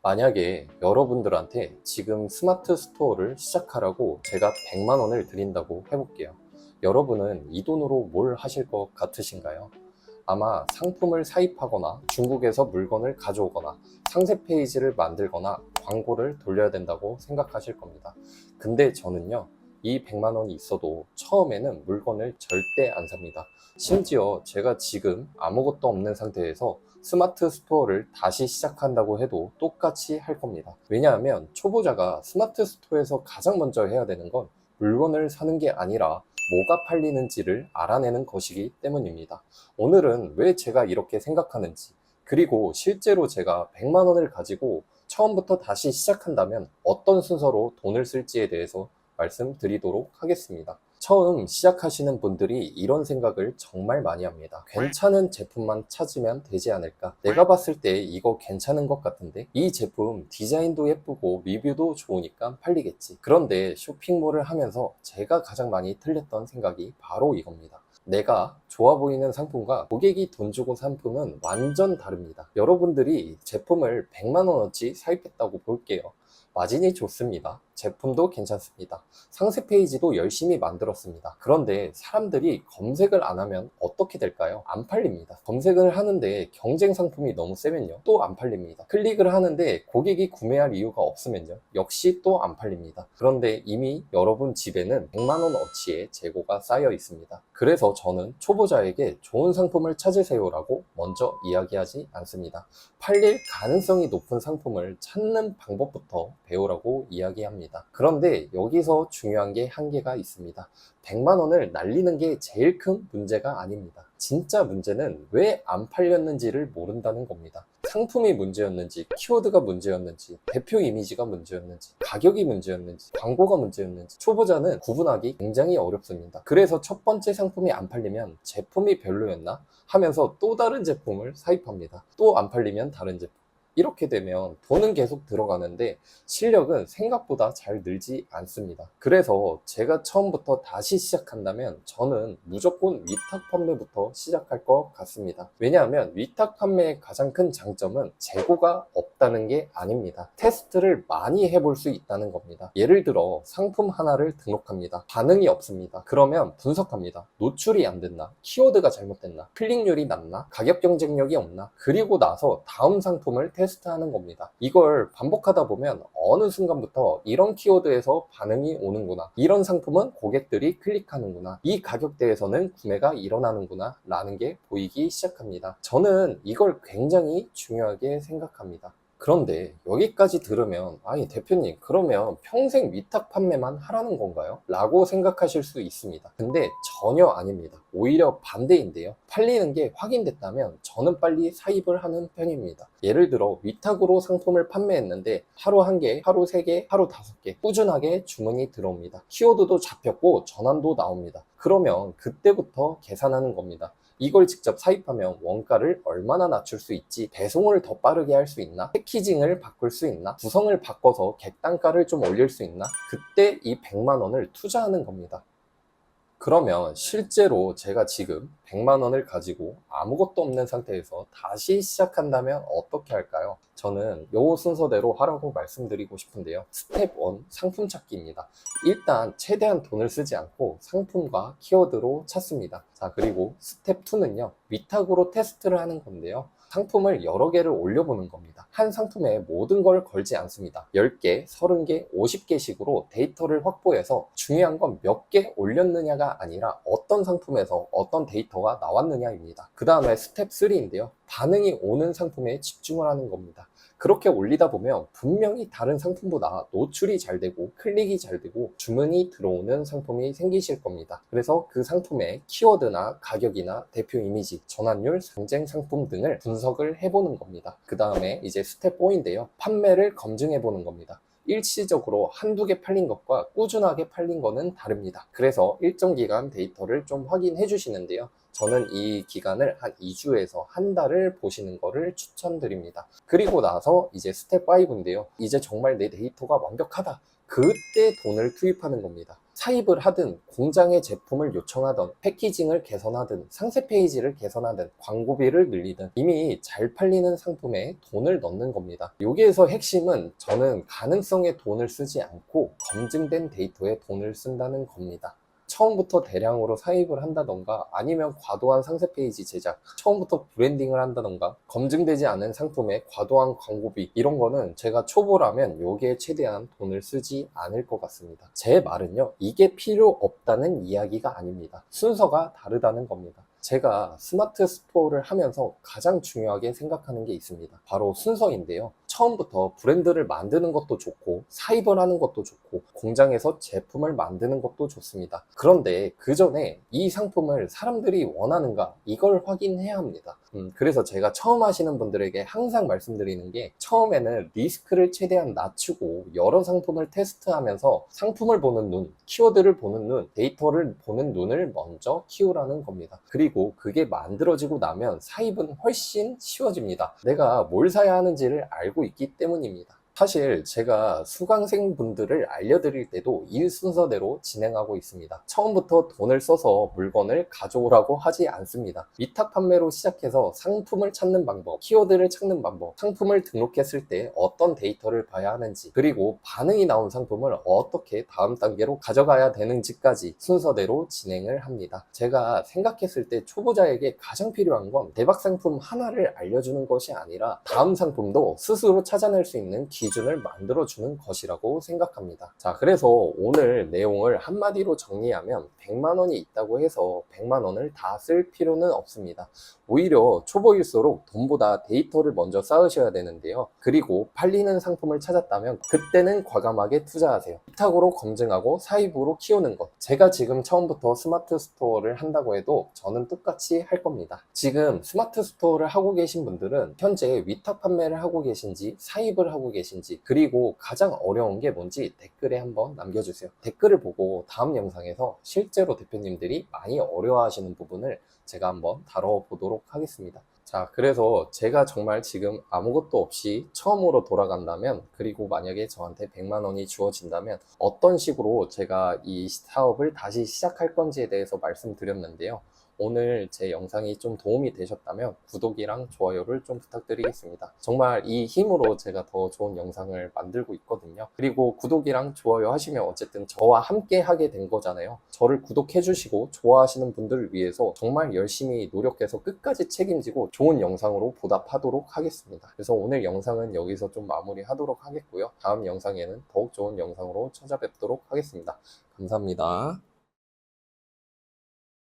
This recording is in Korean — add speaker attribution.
Speaker 1: 만약에 여러분들한테 지금 스마트 스토어를 시작하라고 제가 100만 원을 드린다고 해볼게요. 여러분은 이 돈으로 뭘 하실 것 같으신가요? 아마 상품을 사입하거나 중국에서 물건을 가져오거나 상세 페이지를 만들거나 광고를 돌려야 된다고 생각하실 겁니다. 근데 저는요, 이 100만 원이 있어도 처음에는 물건을 절대 안 삽니다. 심지어 제가 지금 아무것도 없는 상태에서 스마트 스토어를 다시 시작한다고 해도 똑같이 할 겁니다. 왜냐하면 초보자가 스마트 스토어에서 가장 먼저 해야 되는 건 물건을 사는 게 아니라 뭐가 팔리는지를 알아내는 것이기 때문입니다. 오늘은 왜 제가 이렇게 생각하는지, 그리고 실제로 제가 100만 원을 가지고 처음부터 다시 시작한다면 어떤 순서로 돈을 쓸지에 대해서 말씀드리도록 하겠습니다. 처음 시작하시는 분들이 이런 생각을 정말 많이 합니다. 괜찮은 제품만 찾으면 되지 않을까? 내가 봤을 때 이거 괜찮은 것 같은데? 이 제품 디자인도 예쁘고 리뷰도 좋으니까 팔리겠지. 그런데 쇼핑몰을 하면서 제가 가장 많이 틀렸던 생각이 바로 이겁니다. 내가 좋아 보이는 상품과 고객이 돈 주고 산 상품은 완전 다릅니다. 여러분들이 제품을 100만 원어치 사입했다고 볼게요. 마진이 좋습니다. 제품도 괜찮습니다. 상세 페이지도 열심히 만들었습니다. 그런데 사람들이 검색을 안 하면 어떻게 될까요? 안 팔립니다. 검색을 하는데 경쟁 상품이 너무 세면요, 또 안 팔립니다. 클릭을 하는데 고객이 구매할 이유가 없으면요, 역시 또 안 팔립니다. 그런데 이미 여러분 집에는 100만 원어치의 재고가 쌓여 있습니다. 그래서 저는 초보자에게 좋은 상품을 찾으세요라고 먼저 이야기하지 않습니다. 팔릴 가능성이 높은 상품을 찾는 방법부터 배우라고 이야기합니다. 그런데 여기서 중요한 게 한계가 있습니다. 100만 원을 날리는 게 제일 큰 문제가 아닙니다. 진짜 문제는 왜 안 팔렸는지를 모른다는 겁니다. 상품이 문제였는지, 키워드가 문제였는지, 대표 이미지가 문제였는지, 가격이 문제였는지, 광고가 문제였는지 초보자는 구분하기 굉장히 어렵습니다. 그래서 첫 번째 상품이 안 팔리면 제품이 별로였나 하면서 또 다른 제품을 사입합니다. 또 안 팔리면 다른 제품. 이렇게 되면 돈은 계속 들어가는데 실력은 생각보다 잘 늘지 않습니다. 그래서 제가 처음부터 다시 시작한다면 저는 무조건 위탁 판매부터 시작할 것 같습니다. 왜냐하면 위탁 판매의 가장 큰 장점은 재고가 없다는 게 아닙니다. 테스트를 많이 해볼 수 있다는 겁니다. 예를 들어 상품 하나를 등록합니다. 반응이 없습니다. 그러면 분석합니다. 노출이 안 됐나? 키워드가 잘못됐나? 클릭률이 낮나? 가격 경쟁력이 없나? 그리고 나서 다음 상품을 테스트하는 겁니다. 이걸 반복하다 보면 어느 순간부터 이런 키워드에서 반응이 오는구나, 이런 상품은 고객들이 클릭하는구나, 이 가격대에서는 구매가 일어나는구나 라는 게 보이기 시작합니다. 저는 이걸 굉장히 중요하게 생각합니다. 그런데 여기까지 들으면 아니 대표님, 그러면 평생 위탁 판매만 하라는 건가요? 라고 생각하실 수 있습니다. 근데 전혀 아닙니다. 오히려 반대인데요. 팔리는 게 확인됐다면 저는 빨리 사입을 하는 편입니다. 예를 들어 위탁으로 상품을 판매했는데 하루 1개, 하루 3개, 하루 5개 꾸준하게 주문이 들어옵니다. 키워드도 잡혔고 전환도 나옵니다. 그러면 그때부터 계산하는 겁니다. 이걸 직접 사입하면 원가를 얼마나 낮출 수 있지, 배송을 더 빠르게 할 수 있나, 패키징을 바꿀 수 있나, 구성을 바꿔서 객단가를 좀 올릴 수 있나, 그때 이 100만 원을 투자하는 겁니다. 그러면 실제로 제가 지금 100만 원을 가지고 아무것도 없는 상태에서 다시 시작한다면 어떻게 할까요? 저는 요 순서대로 하라고 말씀드리고 싶은데요. 스텝 1, 상품 찾기입니다. 일단 최대한 돈을 쓰지 않고 상품과 키워드로 찾습니다. 자, 그리고 스텝 2는요, 위탁으로 테스트를 하는 건데요. 상품을 여러 개를 올려보는 겁니다. 한 상품에 모든 걸 걸지 않습니다. 10개, 30개, 50개씩으로 데이터를 확보해서 중요한 건 몇 개 올렸느냐가 아니라 어떤 상품에서 어떤 데이터가 나왔느냐입니다. 그 다음에 스텝 3인데요. 반응이 오는 상품에 집중을 하는 겁니다. 그렇게 올리다 보면 분명히 다른 상품보다 노출이 잘 되고 클릭이 잘 되고 주문이 들어오는 상품이 생기실 겁니다. 그래서 그 상품의 키워드나 가격이나 대표 이미지, 전환율, 경쟁 상품 등을 분석을 해보는 겁니다. 그 다음에 이제 스텝 4인데요. 판매를 검증해 보는 겁니다. 일시적으로 한두 개 팔린 것과 꾸준하게 팔린 거는 다릅니다. 그래서 일정 기간 데이터를 좀 확인해 주시는데요. 저는 이 기간을 한 2주에서 한 달을 보시는 거를 추천드립니다. 그리고 나서 이제 스텝 5인데요. 이제 정말 내 데이터가 완벽하다. 그때 돈을 투입하는 겁니다. 사입을 하든 공장에 제품을 요청하든 패키징을 개선하든 상세 페이지를 개선하든 광고비를 늘리든 이미 잘 팔리는 상품에 돈을 넣는 겁니다. 여기에서 핵심은 저는 가능성에 돈을 쓰지 않고 검증된 데이터에 돈을 쓴다는 겁니다. 처음부터 대량으로 사입을 한다던가 아니면 과도한 상세 페이지 제작, 처음부터 브랜딩을 한다던가 검증되지 않은 상품에 과도한 광고비 이런 거는 제가 초보라면 여기에 최대한 돈을 쓰지 않을 것 같습니다. 제 말은요, 이게 필요 없다는 이야기가 아닙니다. 순서가 다르다는 겁니다. 제가 스마트 스토어를 하면서 가장 중요하게 생각하는 게 있습니다. 바로 순서인데요. 처음부터 브랜드를 만드는 것도 좋고 사입을 하는 것도 좋고 공장에서 제품을 만드는 것도 좋습니다. 그런데 그 전에 이 상품을 사람들이 원하는가 이걸 확인해야 합니다. 그래서 제가 처음 하시는 분들에게 항상 말씀드리는 게 처음에는 리스크를 최대한 낮추고 여러 상품을 테스트하면서 상품을 보는 눈, 키워드를 보는 눈, 데이터를 보는 눈을 먼저 키우라는 겁니다. 그리고 그게 만들어지고 나면 사입은 훨씬 쉬워집니다. 내가 뭘 사야 하는지를 알고 있기 때문입니다. 사실 제가 수강생 분들을 알려드릴 때도 이 순서대로 진행하고 있습니다. 처음부터 돈을 써서 물건을 가져오라고 하지 않습니다. 위탁 판매로 시작해서 상품을 찾는 방법, 키워드를 찾는 방법, 상품을 등록했을 때 어떤 데이터를 봐야 하는지, 그리고 반응이 나온 상품을 어떻게 다음 단계로 가져가야 되는지까지 순서대로 진행을 합니다. 제가 생각했을 때 초보자에게 가장 필요한 건 대박 상품 하나를 알려주는 것이 아니라 다음 상품도 스스로 찾아낼 수 있는 기준을 만들어주는 것이라고 생각합니다. 자, 그래서 오늘 내용을 한마디로 정리하면 100만 원이 있다고 해서 100만 원을 다 쓸 필요는 없습니다. 오히려 초보일수록 돈보다 데이터를 먼저 쌓으셔야 되는데요. 그리고 팔리는 상품을 찾았다면 그때는 과감하게 투자하세요. 위탁으로 검증하고 사입으로 키우는 것. 제가 지금 처음부터 스마트 스토어를 한다고 해도 저는 똑같이 할 겁니다. 지금 스마트 스토어를 하고 계신 분들은 현재 위탁 판매를 하고 계신지 사입을 하고 계신지 그리고 가장 어려운 게 뭔지 댓글에 한번 남겨주세요. 댓글을 보고 다음 영상에서 실제로 대표님들이 많이 어려워하시는 부분을 제가 한번 다뤄보도록 하겠습니다. 자, 그래서 제가 정말 지금 아무것도 없이 처음으로 돌아간다면, 그리고 만약에 저한테 100만 원이 주어진다면 어떤 식으로 제가 이 사업을 다시 시작할 건지에 대해서 말씀드렸는데요. 오늘 제 영상이 좀 도움이 되셨다면 구독이랑 좋아요를 좀 부탁드리겠습니다. 정말 이 힘으로 제가 더 좋은 영상을 만들고 있거든요. 그리고 구독이랑 좋아요 하시면 어쨌든 저와 함께 하게 된 거잖아요. 저를 구독해 주시고 좋아하시는 분들을 위해서 정말 열심히 노력해서 끝까지 책임지고 좋은 영상으로 보답하도록 하겠습니다. 그래서 오늘 영상은 여기서 좀 마무리하도록 하겠고요. 다음 영상에는 더욱 좋은 영상으로 찾아뵙도록 하겠습니다. 감사합니다.